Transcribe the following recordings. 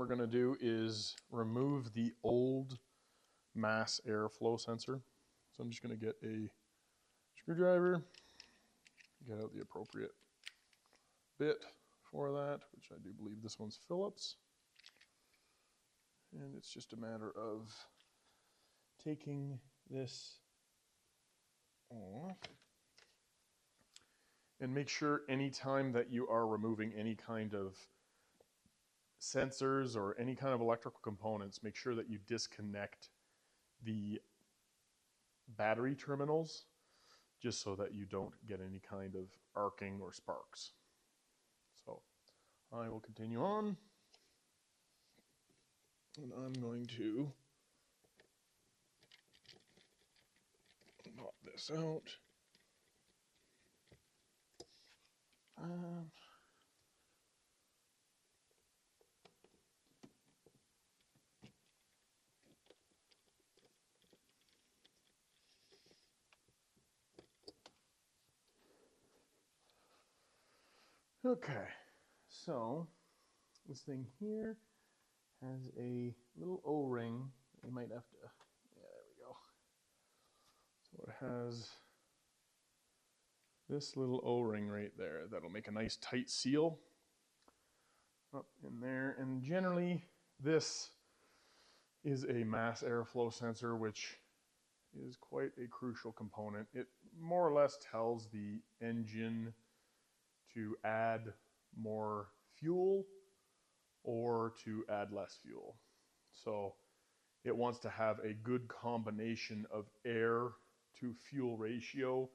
What we're going to do is remove the old mass airflow sensor. So I'm just going to get a screwdriver, get out the appropriate bit for that, which I do believe this one's Phillips. And it's just a matter of taking this off. And make sure anytime that you are removing any kind of sensors or any kind of electrical components, make sure that you disconnect the battery terminals just so that you don't get any kind of arcing or sparks. So I will continue on, and I'm going to pop this out. Okay, so this thing here has a little O-ring. You might have to, yeah, there we go. So it has this little O-ring right there that'll make a nice tight seal up in there. And generally this is a mass airflow sensor, which is quite a crucial component. It more or less tells the engine to add more fuel or to add less fuel. So it wants to have a good combination of air to fuel ratio,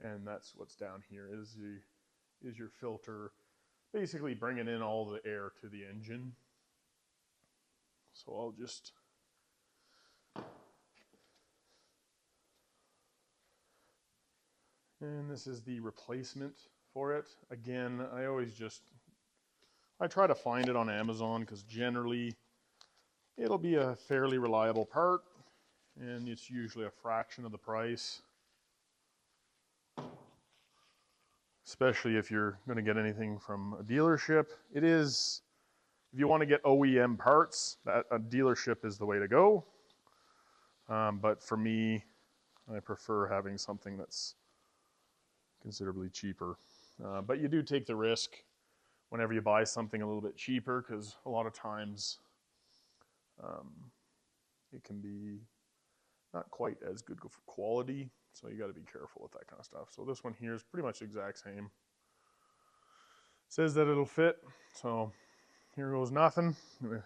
and that's what's down here is your filter, basically bringing in all the air to the engine. So I'll just and this is the replacement for it. Again, I try to find it on Amazon because generally it'll be a fairly reliable part and it's usually a fraction of the price, especially if you're going to get anything from a dealership. It is, if you want to get OEM parts, that a dealership is the way to go. But for me, I prefer having something that's considerably cheaper. But you do take the risk whenever you buy something a little bit cheaper, because a lot of times it can be not quite as good for quality, so you got to be careful with that kind of stuff. So this one here is pretty much the exact same. It says that it'll fit, so here goes nothing. I'm gonna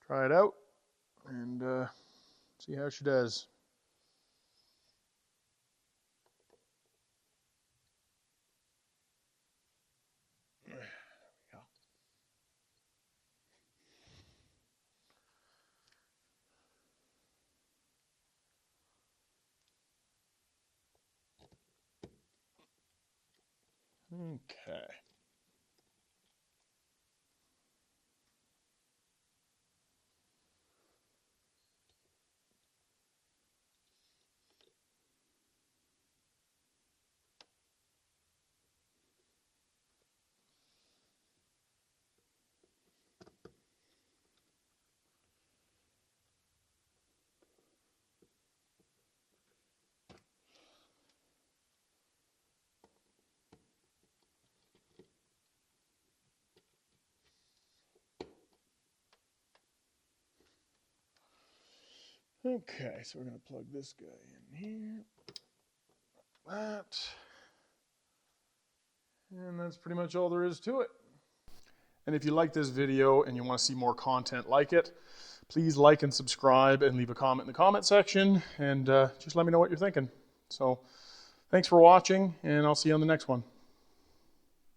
try it out and see how she does. Okay. Okay, so we're going to plug this guy in here. That. And that's pretty much all there is to it. And if you like this video and you want to see more content like it, please like and subscribe and leave a comment in the comment section, and just let me know what you're thinking. So thanks for watching, and I'll see you on the next one.